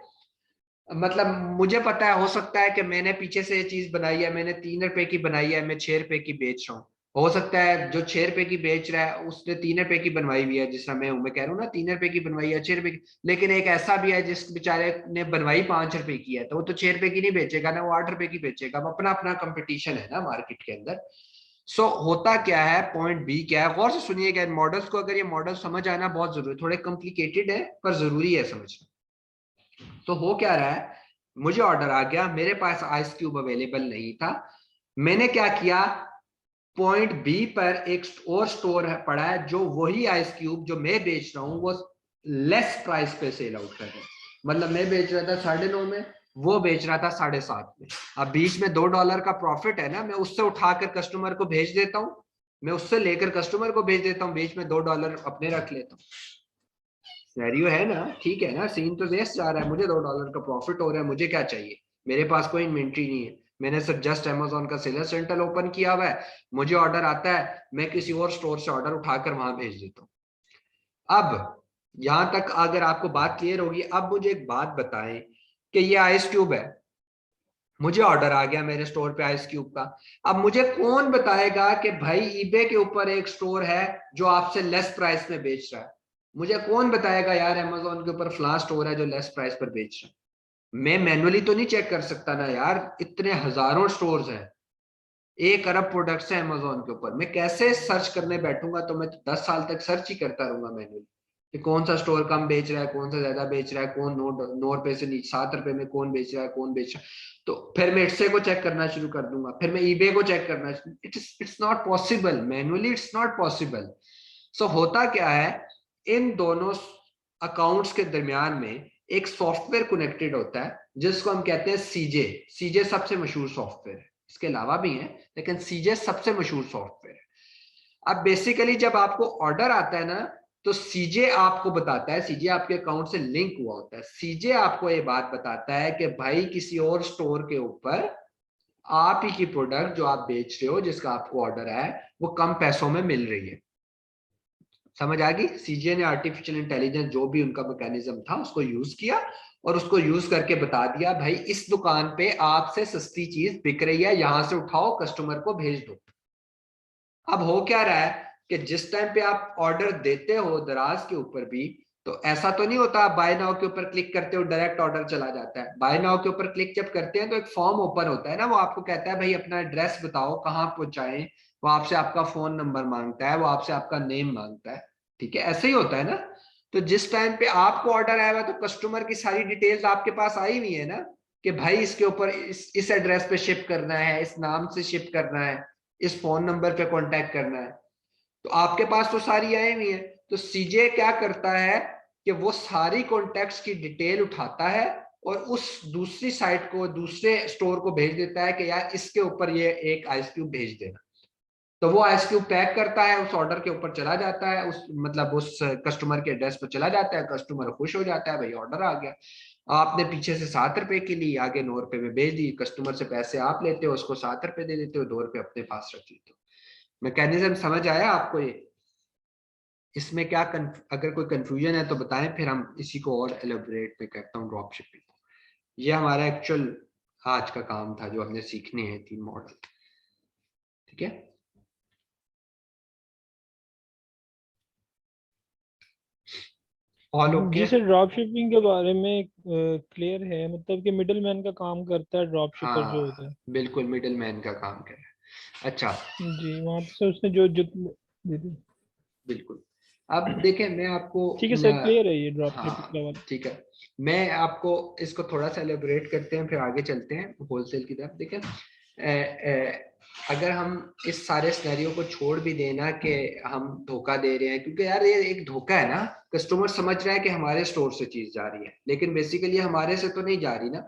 मतलब मुझे पता है, हो सकता है कि मैंने पीछे से ये चीज बनाई है, मैंने 3 रुपए की बनाई है, मैं 6 रुपए की बेच रहा हूँ। हो सकता है जो 6 रुपए की बेच रहा है उसने 3 रुपए की बनवाई हुई है, जिस समय मैं कह रहा हूँ ना 3 रुपए की बनवाई है, 6 रुपए की। लेकिन एक ऐसा भी है जिस बेचारे ने बनवाई 5 रुपए की है, तो वो तो 6 रुपए की नहीं बेचेगा ना, वो 8 रुपए की बेचेगा। अब अपना अपना कंपटीशन है ना मार्केट के अंदर। सो होता क्या है, पॉइंट बी क्या है, गौर से सुनिएगा इन मॉडल्स को, अगर ये मॉडल समझ आना बहुत जरूरी, थोड़े कॉम्प्लिकेटेड है पर जरूरी है समझना। तो हो क्या रहा है, मुझे ऑर्डर आ गया, मेरे पास आइस क्यूब अवेलेबल नहीं था, मैंने क्या किया, पॉइंट बी पर एक और स्टोर है पड़ा है जो वही आइस क्यूब जो मैं बेच रहा हूं वो लेस प्राइस पे सेल आउट कर रहे हैं। मतलब मैं बेच रहा था 9.5 में, वो बेच रहा था 7.5 में। अब बीच में $2 का प्रॉफिट है ना, मैं उससे उठाकर कस्टमर को भेज देता हूँ, मैं उससे लेकर कस्टमर को भेज देता हूँ, बीच में $2 अपने रख लेता हूँ। सिनेरियो है ना, ठीक है ना, सीन तो देश जा रहा है, मुझे $2 का प्रॉफिट हो रहा है, मुझे क्या चाहिए, मेरे पास कोई इन्वेंट्री नहीं है, मैंने सिर्फ जस्ट अमेजोन का सेलर सेंटर ओपन किया हुआ है, मुझे ऑर्डर आता है, मैं किसी और स्टोर से ऑर्डर उठाकर वहां भेज देता हूँ। अब यहां तक अगर आपको बात क्लियर होगी, अब मुझे एक बात बताएं कि ये आइस क्यूब है, मुझे ऑर्डर आ गया मेरे स्टोर पे आइस क्यूब का। अब मुझे कौन बताएगा कि भाई ईबे के ऊपर एक स्टोर है जो आपसे लेस प्राइस में बेच रहा है, मुझे कौन बताएगा यार अमेजोन के ऊपर फलां स्टोर है जो लेस प्राइस पर बेच रहा है। मैं मैनुअली तो नहीं चेक कर सकता ना यार, इतने हजारों स्टोर्स हैं, 1 अरब प्रोडक्ट्स हैं अमेजोन के ऊपर, मैं कैसे सर्च करने बैठूंगा, तो मैं तो 10 साल तक सर्च ही करता रहूंगा मैनुअली कि कौन सा स्टोर कम बेच रहा है, कौन सा ज्यादा बेच रहा है, कौन 9 रुपए से नीचे 7 रुपए में कौन बेच रहा है, कौन बेच रहा है। तो फिर मैं इससे को चेक करना शुरू कर दूंगा, फिर मैं ईबे को चेक करना, it's not possible, manually it's not possible. So होता क्या है, इन दोनों अकाउंट्स के दरमियान में एक सॉफ्टवेयर कनेक्टेड होता है जिसको हम कहते हैं सीजे। सीजे सबसे मशहूर सॉफ्टवेयर है, इसके अलावा भी है लेकिन सीजे सबसे मशहूर सॉफ्टवेयर है। अब बेसिकली जब आपको ऑर्डर आता है ना, तो सीजे आपको बताता है, सीजे आपके अकाउंट से लिंक हुआ होता है, सीजे आपको ये बात बताता है कि भाई किसी और स्टोर के ऊपर आप ही की प्रोडक्ट जो आप बेच रहे हो, जिसका आपको ऑर्डर है, वो कम पैसों में मिल रही है। समझ आ गई, सीजे ने आर्टिफिशियल इंटेलिजेंस जो भी उनका मैकेनिज्म था उसको यूज किया, और उसको यूज करके बता दिया भाई इस दुकान पे आपसे सस्ती चीज बिक रही है, यहां से उठाओ कस्टमर को भेज दो। अब हो क्या रहा है कि जिस टाइम पे आप ऑर्डर देते हो दराज के ऊपर भी, तो ऐसा तो नहीं होता आप बाय नाउ के ऊपर क्लिक करते हो डायरेक्ट ऑर्डर चला जाता है। बाय नाउ के ऊपर क्लिक जब करते हैं तो एक फॉर्म ओपन होता है ना, वो आपको कहता है भाई अपना एड्रेस बताओ कहाँ पहुंचाएं, वो आपसे आपका फोन नंबर मांगता है, वो आपसे आपका नेम मांगता है, ठीक है, ऐसे ही होता है ना। तो जिस टाइम पे आपको ऑर्डर आया हुआ तो कस्टमर की सारी डिटेल्स आपके पास आई हुई है ना, कि भाई इसके ऊपर इस एड्रेस पे शिप करना है, इस नाम से शिप करना है, इस फोन नंबर पे कांटेक्ट करना है, तो आपके पास तो सारी आई हुई है। तो सीजे क्या करता है कि वो सारी कॉन्टेक्ट्स की डिटेल उठाता है और उस दूसरी साइट को, दूसरे स्टोर को भेज देता है कि यार इसके ऊपर ये एक आइस क्यूब भेज देना। तो वो आइस क्यूब पैक करता है, उस ऑर्डर के ऊपर चला जाता है, उस मतलब उस कस्टमर के एड्रेस पर चला जाता है, कस्टमर खुश हो जाता है, भाई ऑर्डर आ गया। आपने पीछे से 7 रुपए के लिए आगे 9 रुपए में भेज दी, कस्टमर से पैसे आप लेते हो, उसको 7 रुपए दे देते हो, 2 रुपए अपने पास रख लेते हो। मैकेनिज्म समझ आया आपको ये? इसमें क्या अगर कोई कंफ्यूजन है तो बताएं, फिर हम इसी को और एलिब्रेट में करता हूँ ड्रॉप शिपिंग को। ये हमारा एक्चुअल आज का काम था जो हमने सीखने हैं 3 मॉडल। ठीक है, ऑल ओके। जी सर, ड्रॉप शिपिंग के बारे में क्लियर है, मतलब कि मिडिल मैन का काम करता है ड्रॉप शिपर जो हाँ होता है। बिल्कुल, मिडिल मैन का काम कर रहा है। अच्छा, जी, वहाँ पे से उसने जो जो जी जी। बिल्कुल। अब देखें मैं आपको ठीक है सर, क्लियर है ये ड्रॉप शिपिंग का हाँ वाला। ठीक है, मैं आपको इसको थोड़ा सा एलिब्रेट करते हैं, फिर आगे चलते हैं होलसेल की तरफ। देखें अगर हम इस सारे सिनेरियो को छोड़ भी देना कि हम धोखा दे रहे हैं, क्योंकि यार ये एक धोखा है ना, कस्टमर समझ रहा है कि हमारे स्टोर से चीज जा रही है, लेकिन बेसिकली हमारे से तो नहीं जा रही ना।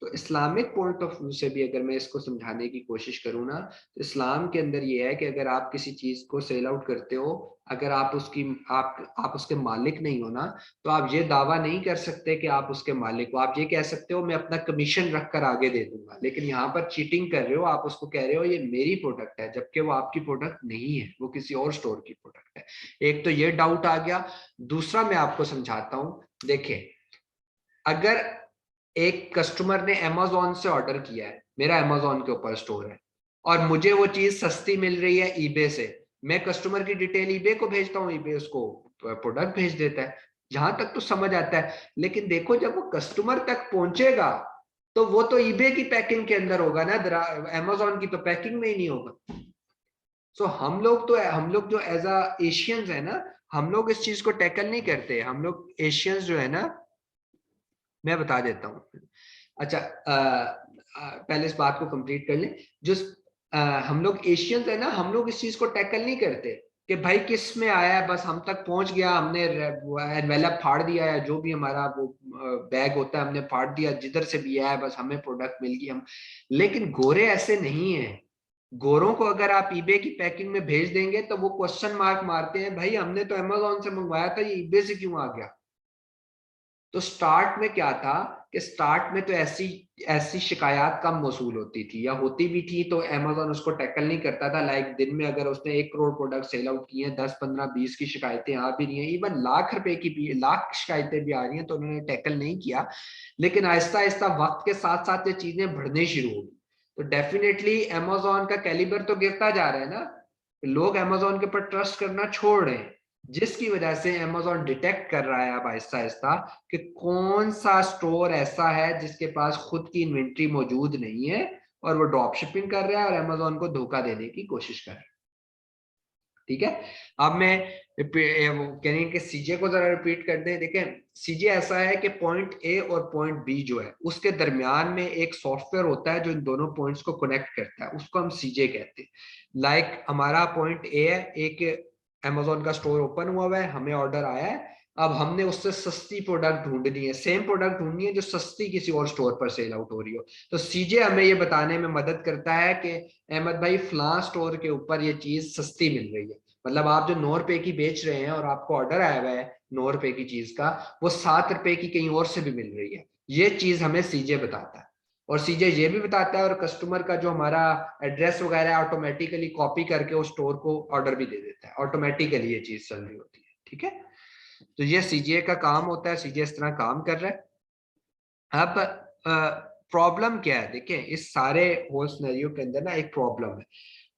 तो इस्लामिक पॉइंट ऑफ व्यू से भी अगर मैं इसको समझाने की कोशिश करूँ ना, तो इस्लाम के अंदर ये है कि अगर आप किसी चीज को सेल आउट करते हो, अगर आप उसकी आप उसके मालिक नहीं हो ना, तो आप ये दावा नहीं कर सकते कि आप उसके मालिक हो। आप ये कह सकते हो मैं अपना कमीशन रखकर आगे दे दूंगा, लेकिन यहाँ पर चीटिंग कर रहे हो, आप उसको कह रहे हो ये मेरी प्रोडक्ट है, जबकि वो आपकी प्रोडक्ट नहीं है, वो किसी और स्टोर की प्रोडक्ट है। एक तो ये डाउट आ गया। दूसरा मैं आपको समझाता हूँ। देखिए, अगर एक कस्टमर ने अमेजोन से ऑर्डर किया है, मेरा अमेजोन के ऊपर स्टोर है, और मुझे वो चीज सस्ती मिल रही है ईबे से, मैं कस्टमर की डिटेल ईबे को भेजता हूँ, ईबे उसको प्रोडक्ट भेज देता है। जहां तक तो समझ आता है, लेकिन देखो जब वो कस्टमर तक पहुंचेगा तो वो तो ईबे की पैकिंग के अंदर होगा ना, अमेजोन की तो पैकिंग में ही नहीं होगा। सो हम लोग जो एज अ एशियंस है ना, हम लोग इस चीज को टैकल नहीं करते। हम लोग एशियंस जो है ना, मैं बता देता हूँ। अच्छा, पहले इस बात को कंप्लीट कर लें। जो हम लोग एशियंस है ना, हम लोग इस चीज को टैकल नहीं करते कि भाई किस में आया है, बस हम तक पहुंच गया, हमने एनवेलप फाड़ दिया है, जो भी हमारा वो बैग होता है हमने फाड़ दिया, जिधर से भी आया है बस हमें प्रोडक्ट मिल गई हम। लेकिन गोरे ऐसे नहीं है। गोरों को अगर आप ईबे की पैकिंग में भेज देंगे तो वो क्वेश्चन मार्क मारते हैं, भाई हमने तो अमेजोन से मंगवाया था, ये ईबे से क्यों आ गया। तो स्टार्ट में क्या था कि स्टार्ट में तो ऐसी ऐसी शिकायत कम मौसूल होती थी, या होती भी थी तो अमेजोन उसको टैकल नहीं करता था। लाइक दिन में अगर उसने 1 करोड़ प्रोडक्ट सेल आउट किए हैं, 10 15 20 की शिकायतें आ भी रही हैं, इवन लाख रुपए की भी लाख शिकायतें भी आ रही हैं, तो उन्होंने टैकल नहीं किया। लेकिन आहिस्ता आहिस्ता वक्त के साथ साथ ये चीजें बढ़ने शुरू हो गई। तो डेफिनेटली अमेजोन का कैलिबर तो गिरता जा रहा है ना, लोग अमेजोन के ऊपर ट्रस्ट करना छोड़ रहे हैं, जिसकी वजह से अमेजोन डिटेक्ट कर रहा है अब आहिस्ता आहिस्ता कि कौन सा स्टोर ऐसा है जिसके पास खुद की इन्वेंट्री मौजूद नहीं है, और वो ड्रॉप शिपिंग कर रहा है और अमेजोन को धोखा देने की कोशिश कर रहा है। ठीक है, अब मैं वो कह रही कि सीजे को जरा रिपीट कर दें। देखें, सीजे ऐसा है कि पॉइंट ए और पॉइंट बी जो है उसके दरमियान में एक सॉफ्टवेयर होता है जो इन दोनों पॉइंट्स को कनेक्ट करता है, उसको हम सीजे कहते हैं। लाइक हमारा पॉइंट ए है, एक अमेजोन का स्टोर ओपन हुआ है, हमें ऑर्डर आया है, अब हमने उससे सस्ती प्रोडक्ट ढूंढनी है, सेम प्रोडक्ट ढूंढनी है जो सस्ती किसी और स्टोर पर सेल आउट हो रही हो। तो सीजे हमें ये बताने में मदद करता है कि अहमद भाई फलां स्टोर के ऊपर ये चीज सस्ती मिल रही है। मतलब आप जो 9 रुपए की बेच रहे हैं और आपको ऑर्डर आया हुआ है 9 रुपए की चीज का, वो 7 रुपए की कहीं और से भी मिल रही है। ये चीज हमें सीजे बताता है। और सीजे ये भी बताता है, और कस्टमर का जो हमारा एड्रेस वगैरह ऑटोमेटिकली कॉपी करके उस स्टोर को ऑर्डर भी दे देता है, ऑटोमेटिकली ये चीज चल रही होती है। ठीक है, तो ये सीजे का काम होता है, सीजे इस तरह काम कर रहा है। अब प्रॉब्लम क्या है, देखिए इस सारे होल सिनेरियो के अंदर ना एक प्रॉब्लम है।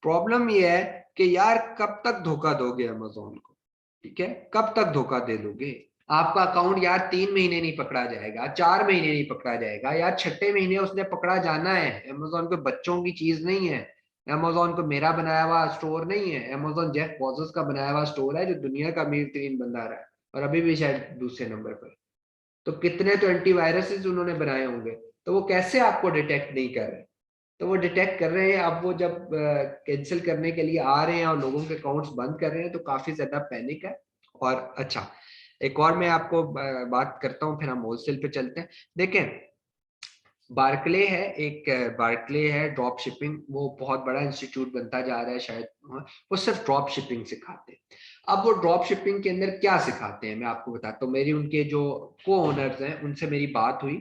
प्रॉब्लम ये है कि यार कब तक धोखा दोगे अमेजोन को। ठीक है, कब तक धोखा दे दोगे। आपका अकाउंट यार 3 महीने नहीं पकड़ा जाएगा, 4 महीने नहीं पकड़ा जाएगा, यार छठे महीने उसने पकड़ा जाना है। अमेजोन को बच्चों की चीज नहीं है, अमेजोन को मेरा बनाया हुआ स्टोर नहीं है, अमेजोन जेफ बेजोस का बनाया हुआ स्टोर है, जो दुनिया का अमीर तरीन बंदा रहा है और अभी भी शायद दूसरे नंबर पर। तो कितने तो एंटीवायरसेस उन्होंने बनाए होंगे, तो वो कैसे आपको डिटेक्ट नहीं कर रहे। तो वो डिटेक्ट कर रहे हैं। अब वो जब कैंसिल करने के लिए आ रहे हैं और लोगों के अकाउंट्स बंद कर रहे हैं, तो काफी ज्यादा पैनिक है। और अच्छा, एक और मैं आपको बात करता हूँ, फिर हम होलसेल पे चलते हैं। देखें, बार्कले है, एक बार्कले है ड्रॉप शिपिंग, वो बहुत बड़ा इंस्टीट्यूट बनता जा रहा है शायद। वो सिर्फ ड्रॉप शिपिंग सिखाते हैं। अब वो ड्रॉप शिपिंग के अंदर क्या सिखाते हैं मैं आपको बताता हूँ। मेरी उनके जो को ओनर्स हैं उनसे मेरी बात हुई,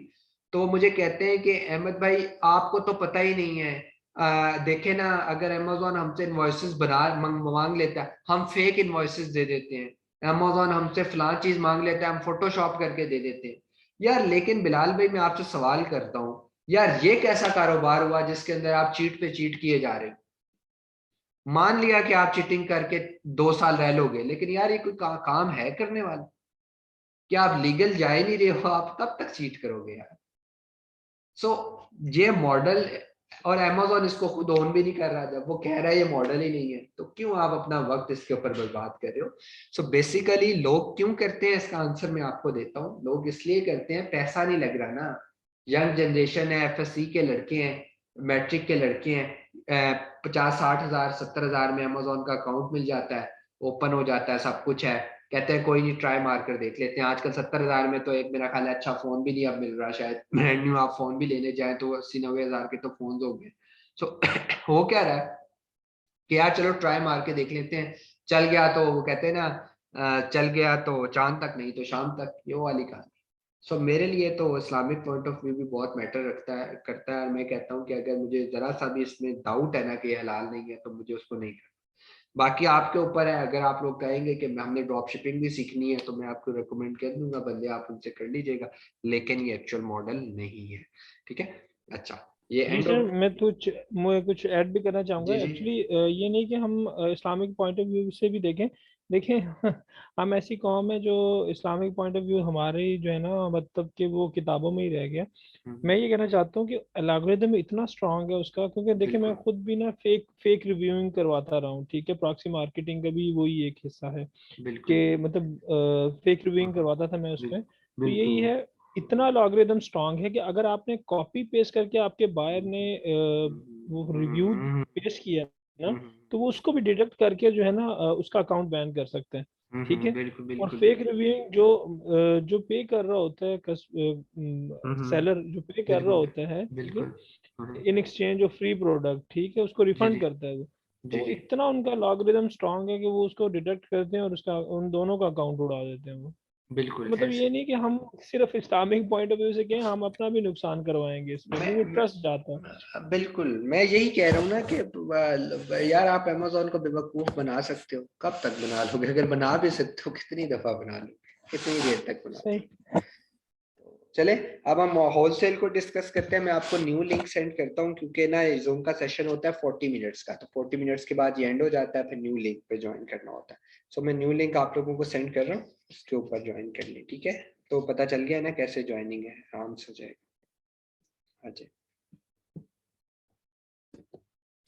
तो मुझे कहते हैं कि अहमद भाई आपको तो पता ही नहीं है, देखे ना, अगर अमेजोन हमसे इन्वॉइसेस बना मांग लेता है, हम फेक इन्वॉइसेस दे देते हैं। अमेजोन हमसे फलां चीज मांग लेता है, हम फोटोशॉप करके दे देते हैं यार। लेकिन बिलाल भाई मैं आपसे सवाल करता हूँ यार, ये कैसा कारोबार हुआ जिसके अंदर आप चीट पे चीट किए जा रहे हो? मान लिया कि आप चीटिंग करके 2 साल रह लोगे, लेकिन यार ये कोई काम है करने वाला? क्या आप लीगल जा ही नहीं रहे हो, आप कब तक चीट करोगे यार? सो ये मॉडल, और अमेजोन इसको खुद ओन भी नहीं कर रहा, जब वो कह रहा है ये मॉडल ही नहीं है, तो क्यों आप अपना वक्त इसके ऊपर बर्बाद कर रहे हो? सो बेसिकली लोग क्यों करते हैं, इसका आंसर मैं आपको देता हूँ। लोग इसलिए करते हैं, पैसा नहीं लग रहा ना। यंग जनरेशन है, एफएससी के लड़के हैं, मैट्रिक के लड़के हैं, 50-60 हज़ार 70 हज़ार में अमेजोन का अकाउंट मिल जाता है, ओपन हो जाता है, सब कुछ है। कहते हैं कोई नहीं, ट्राई मार कर देख लेते हैं। आजकल 70 हज़ार में तो एक मेरा ख्याल है अच्छा फोन भी नहीं अब मिल रहा, शायद ब्रांड न्यू आप फोन भी लेने जाए तो 80-90 हज़ार के तो फोन हो गए। सो हो क्या रहा है कि यार चलो ट्राई मार के देख लेते हैं, चल गया तो वो कहते हैं ना, चल गया तो चांद तक, नहीं तो शाम तक, ये वाली कहानी। सो मेरे लिए तो इस्लामिक पॉइंट ऑफ व्यू भी बहुत मैटर रखता है, करता है। और मैं कहता हूँ कि अगर मुझे जरा सा भी इसमें डाउट है ना कि ये हलाल नहीं है, तो मुझे उसको नहीं करना। बाकी आपके ऊपर है, अगर आप लोग कहेंगे कि हमने ड्रॉप शिपिंग भी सीखनी है, तो मैं आपको रिकमेंड कर दूंगा, बंदे आप उनसे कर लीजिएगा, लेकिन ये एक्चुअल मॉडल नहीं है। ठीक है, अच्छा, ये जी एंड सर, ऑफ। मैं कुछ ऐड भी करना चाहूँगा। जी जी। एक्चुअली ये नहीं कि हम इस्लामिक पॉइंट ऑफ व्यू से भी देखें। देखें हम ऐसी कौम है जो इस्लामिक पॉइंट ऑफ व्यू हमारे जो है ना, मतलब कि वो किताबों में ही रह गया। मैं ये कहना चाहता हूँ कि एल्गोरिदम इतना स्ट्रांग है उसका, क्योंकि देखिए मैं बिल्कुल खुद भी ना फेक फेक रिव्यूइंग करवाता रहा हूँ, ठीक है। प्रॉक्सी मार्केटिंग का भी वही एक हिस्सा है बिल्कुल। कि मतलब फेक रिव्यूइंग करवाता था मैं बिल- उसमें। तो यही बिल्कुल। है, इतना एल्गोरिदम स्ट्रांग है कि अगर आपने कॉपी पेस्ट करके आपके बायर ने वो रिव्यू पेश किया ना, तो वो उसको भी डिटेक्ट करके जो है ना उसका अकाउंट बैन कर सकते हैं, ठीक है। बिल्कुल और बिल्कुल फेक बिल्कुल। रिव्यूइंग जो पे कर रहा होता है, सेलर जो पे कर रहा बिल्कुल होता है, ठीक है, बिल्कुल। In exchange of free product, ठीक है, उसको जी रिफंड जी। करता है वो। जी तो जी। इतना उनका लॉगरिदम स्ट्रांग है कि वो उसको डिटेक्ट करते हैं और उसका उन दोनों का अकाउंट उड़ा देते हैं वो। तो बिल्कुल मतलब ये ऐसे। नहीं कि हम सिर्फ इस्लामिक पॉइंट ऑफ व्यू से कहें, हम अपना भी नुकसान करवाएंगे इसमें, क्योंकि ट्रस्ट जाता है। बिल्कुल मैं यही कह रहा हूँ ना कि यार आप अमेजोन को बेवकूफ बना सकते हो, कब तक बना लोगे? अगर बना भी सकते हो, कितनी दफा बना लोगे, कितनी देर तक बना सही। लोगे? चले, अब हम होलसेल को डिस्कस करते हैं। मैं आपको न्यू लिंक सेंड करता हूँ, क्योंकि ना जूम का सेशन होता है 40 मिनट्स का, तो 40 मिनट्स के बाद ये एंड हो जाता है, फिर न्यू लिंक पे ज्वाइन करना होता है। सो मैं न्यू लिंक आप लोगों को सेंड कर रहा हूँ, उसके ऊपर ज्वाइन कर लें, ठीक है? तो पता चल गया ना कैसे ज्वाइनिंग है, आराम से हो जाएगा। अच्छा।